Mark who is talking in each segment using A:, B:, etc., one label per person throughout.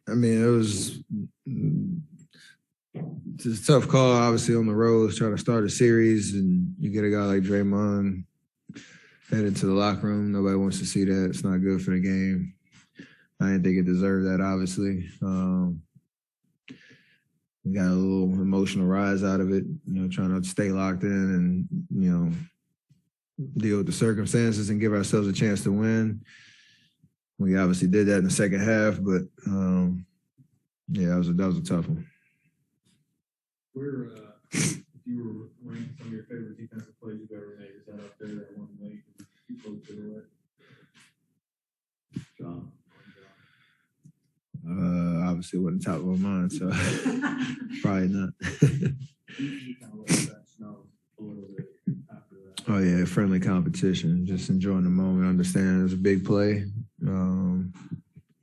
A: I mean, it's a tough call, obviously, on the road, trying to start a series, and you get a guy like Draymond headed to the locker room. Nobody wants to see that. It's not good for the game. I didn't think it deserved that, obviously. Got a little emotional rise out of it, trying to stay locked in and, deal with the circumstances and give ourselves a chance to win. We obviously did that in the second half, but, that was a tough one.
B: Where, if you were ranking some of your favorite defensive plays you've ever made, is that up there at one late? You close to the John?
A: Obviously, it wasn't top of my mind, so probably not. Oh, yeah, friendly competition. Just enjoying the moment, understanding it was a big play.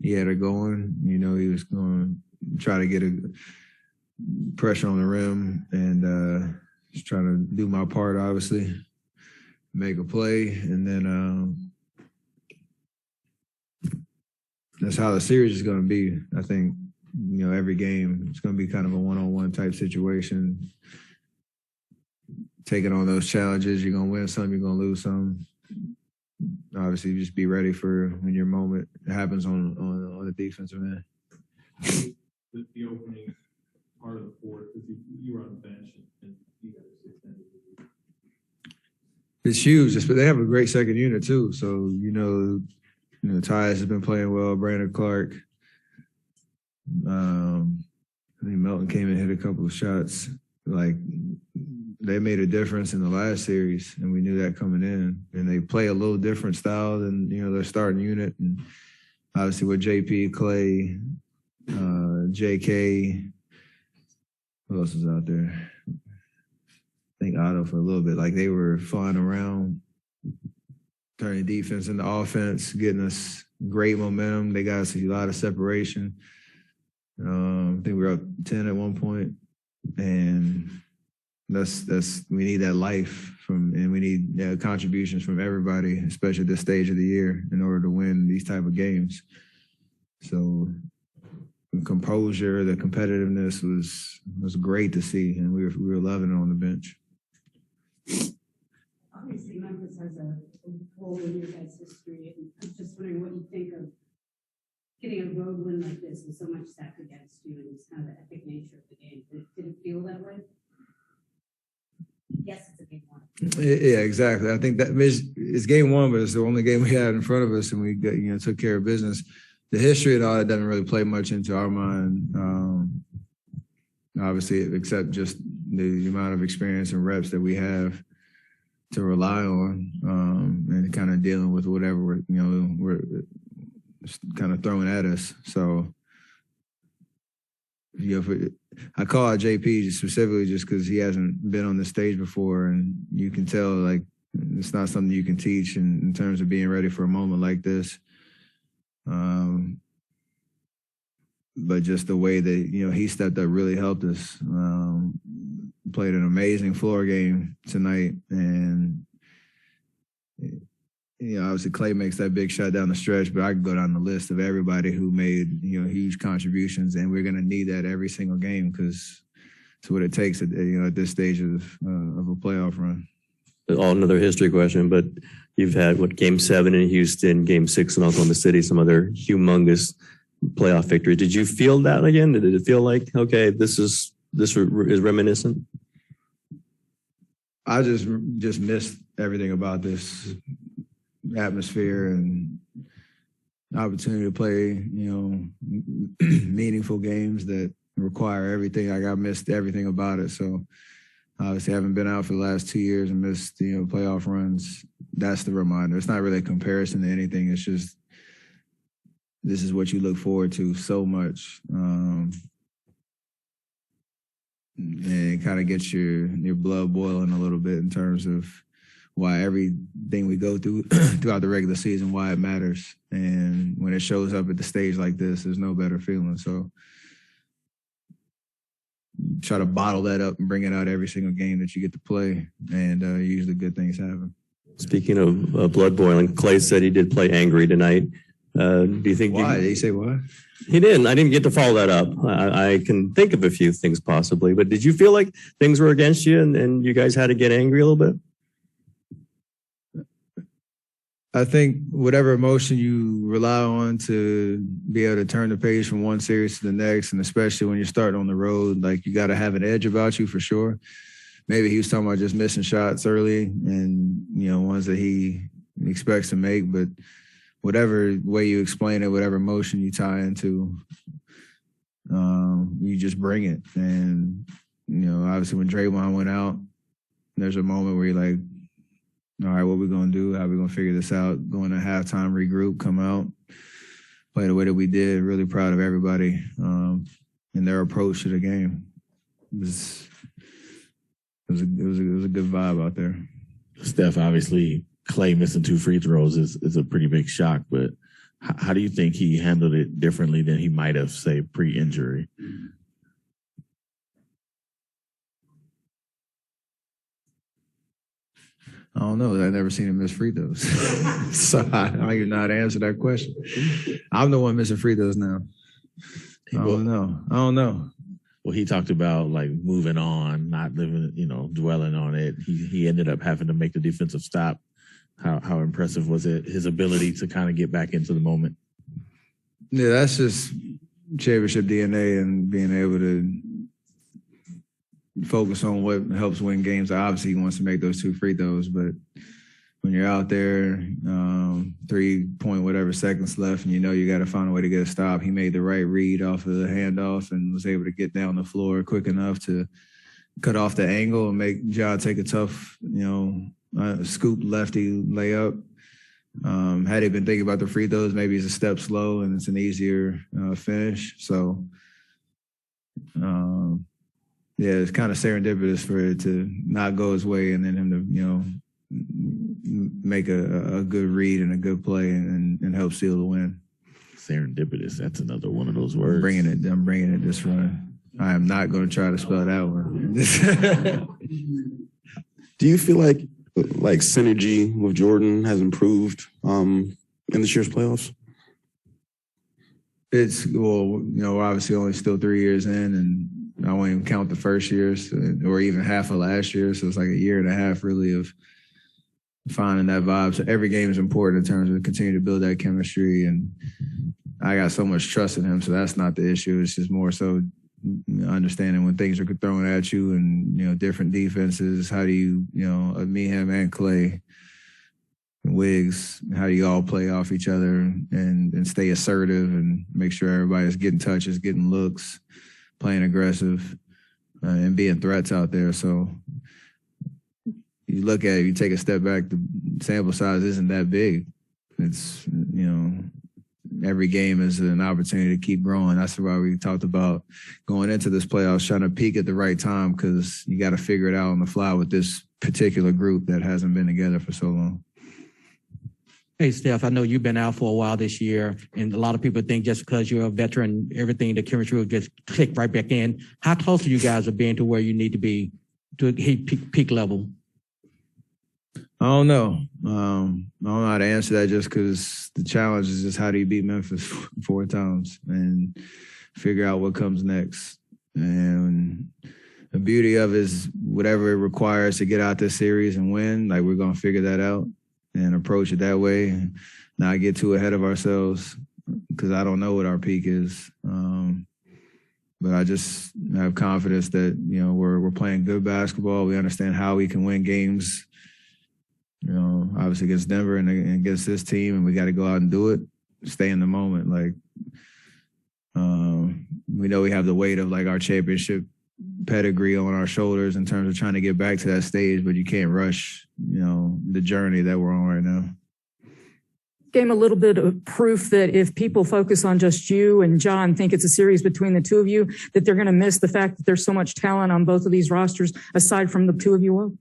A: He had it going. He was going to try to get a pressure on the rim and just trying to do my part, obviously, make a play. And then that's how the series is going to be. I think, every game, it's going to be kind of a one-on-one type situation. Taking on those challenges, you're going to win some, you're going to lose some. Obviously, just be ready for when your moment happens on the defensive end.
B: The opening part of the fourth, because you were on the bench and you guys extended.
A: It's huge, but they have a great second unit too. So Tyus has been playing well. Brandon Clark. I think Melton came and hit a couple of shots. Like, they made a difference in the last series, and we knew that coming in. And they play a little different style than, their starting unit. And obviously with JP, Clay, JK, who else is out there? I think Otto for a little bit. Like, they were flying around, turning defense into offense, getting us great momentum. They got us a lot of separation. I think we were up 10 at one point, and we need that life and we need contributions from everybody, especially at this stage of the year, in order to win these type of games. So the composure, the competitiveness was great to see, and we were loving it on the bench.
C: Obviously, Memphis has a role in your guys' history, and I'm just wondering what you think of getting a road win like this with so much stacked against you, and it's kind of the epic nature of the game. Did it feel that way? Yes, it's a big one.
A: Yeah, exactly. I think that it's game one, but it's the only game we had in front of us, and we took care of business. The history and all that doesn't really play much into our mind, obviously, except just the amount of experience and reps that we have to rely on, and kind of dealing with whatever we're kind of throwing at us. So, I call out JP specifically just because he hasn't been on the stage before, and you can tell, like, it's not something you can teach in terms of being ready for a moment like this. But just the way that, he stepped up really helped us. Played an amazing floor game tonight, and obviously Clay makes that big shot down the stretch, but I can go down the list of everybody who made, huge contributions, and we're going to need that every single game because it's what it takes at this stage of a playoff run.
D: Another history question, but you've had, Game 7 in Houston, Game 6 in Oklahoma City, some other humongous playoff victory. Did you feel that again? Did it feel like, okay, this is reminiscent?
A: I just missed everything about this atmosphere and opportunity to play, meaningful games that require everything. I missed everything about it. So obviously haven't been out for the last 2 years and missed, playoff runs. That's the reminder. It's not really a comparison to anything. It's just, this is what you look forward to so much. And it kind of gets your blood boiling a little bit in terms of why everything we go through throughout the regular season, why it matters. And when it shows up at the stage like this, there's no better feeling. So try to bottle that up and bring it out every single game that you get to play. And usually good things happen.
D: Speaking of blood boiling, Clay said he did play angry tonight. Do you think?
A: Why? Did he say what?
D: He didn't. I didn't get to follow that up. I can think of a few things possibly, but did you feel like things were against you and you guys had to get angry a little bit?
A: I think whatever emotion you rely on to be able to turn the page from one series to the next, and especially when you're starting on the road, like you got to have an edge about you for sure. Maybe he was talking about just missing shots early and, ones that he expects to make, but whatever way you explain it, whatever emotion you tie into, you just bring it. And, obviously when Draymond went out, there's a moment where you're like, all right, what we going to do? How we going to figure this out? Going to halftime, regroup, come out, play the way that we did. Really proud of everybody and their approach to the game. It was a good vibe out there.
E: Steph, obviously, Clay missing 2 free throws is a pretty big shock, but how do you think he handled it differently than he might have, say, pre-injury?
A: I don't know. I've never seen him miss free throws. So I don't even know how to answer that question. I'm the one missing free throws now. I don't know.
E: Well, he talked about like moving on, not living, dwelling on it. He ended up having to make the defensive stop. How impressive was it? His ability to kind of get back into the moment.
A: Yeah, that's just championship DNA and being able to focus on what helps win games. Obviously, he wants to make those 2 free throws, but when you're out there, 3 point whatever seconds left, and you got to find a way to get a stop. He made the right read off of the handoff and was able to get down the floor quick enough to cut off the angle and make John take a tough, scoop lefty layup. Had he been thinking about the free throws, maybe it's a step slow and it's an easier finish. So, yeah, it's kind of serendipitous for it to not go his way and then him to, make a good read and a good play and help seal the win.
E: Serendipitous. That's another one of those words.
A: I'm bringing it this run. I am not going to try to spell that one.
F: Do you feel like synergy with Jordan has improved in this year's playoffs?
A: We're obviously only still 3 years in, and I won't even count the first years or even half of last year. So it's like a year and a half really of finding that vibe. So every game is important in terms of continuing to build that chemistry. And I got so much trust in him. So that's not the issue. It's just more so understanding when things are thrown at you and, different defenses. How do you, me, him, and Clay and Wiggs, how do you all play off each other and stay assertive and make sure everybody's getting touches, getting looks, playing aggressive, and being threats out there. So you look at it, you take a step back, the sample size isn't that big. It's, every game is an opportunity to keep growing. That's why we talked about going into this playoffs, trying to peak at the right time because you got to figure it out on the fly with this particular group that hasn't been together for so long.
G: Hey, Steph, I know you've been out for a while this year, and a lot of people think just because you're a veteran, everything, the chemistry will just click right back in. How close are you guys of being to where you need to be to hit peak level?
A: I don't know. I don't know how to answer that just because the challenge is just how do you beat Memphis 4 times and figure out what comes next. And the beauty of it is whatever it requires to get out this series and win, like we're going to figure that out and approach it that way and not get too ahead of ourselves because I don't know what our peak is. But I just have confidence that, we're playing good basketball. We understand how we can win games, obviously against Denver and against this team, and we got to go out and do it, stay in the moment. Like, we know we have the weight of like our championship pedigree on our shoulders in terms of trying to get back to that stage, but you can't rush, the journey that we're on right now.
H: Game a little bit of proof that if people focus on just you and John, think it's a series between the two of you, that they're going to miss the fact that there's so much talent on both of these rosters aside from the two of you.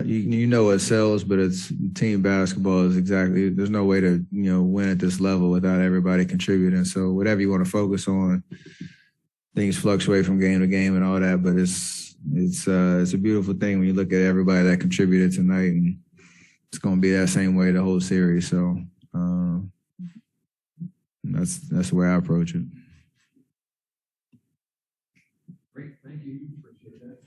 A: It sells, but it's team basketball is exactly, there's no way to, win at this level without everybody contributing. So whatever you want to focus on, things fluctuate from game to game and all that, but it's a beautiful thing when you look at everybody that contributed tonight and it's going to be that same way the whole series. So that's the way I approach it.
B: Great, thank you. Appreciate that.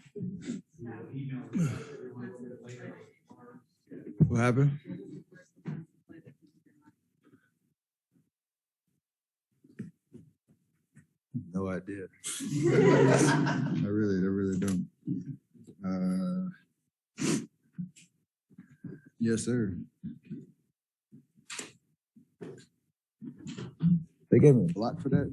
A: What happened? No idea. I really don't. Yes, sir. They gave me a block for that.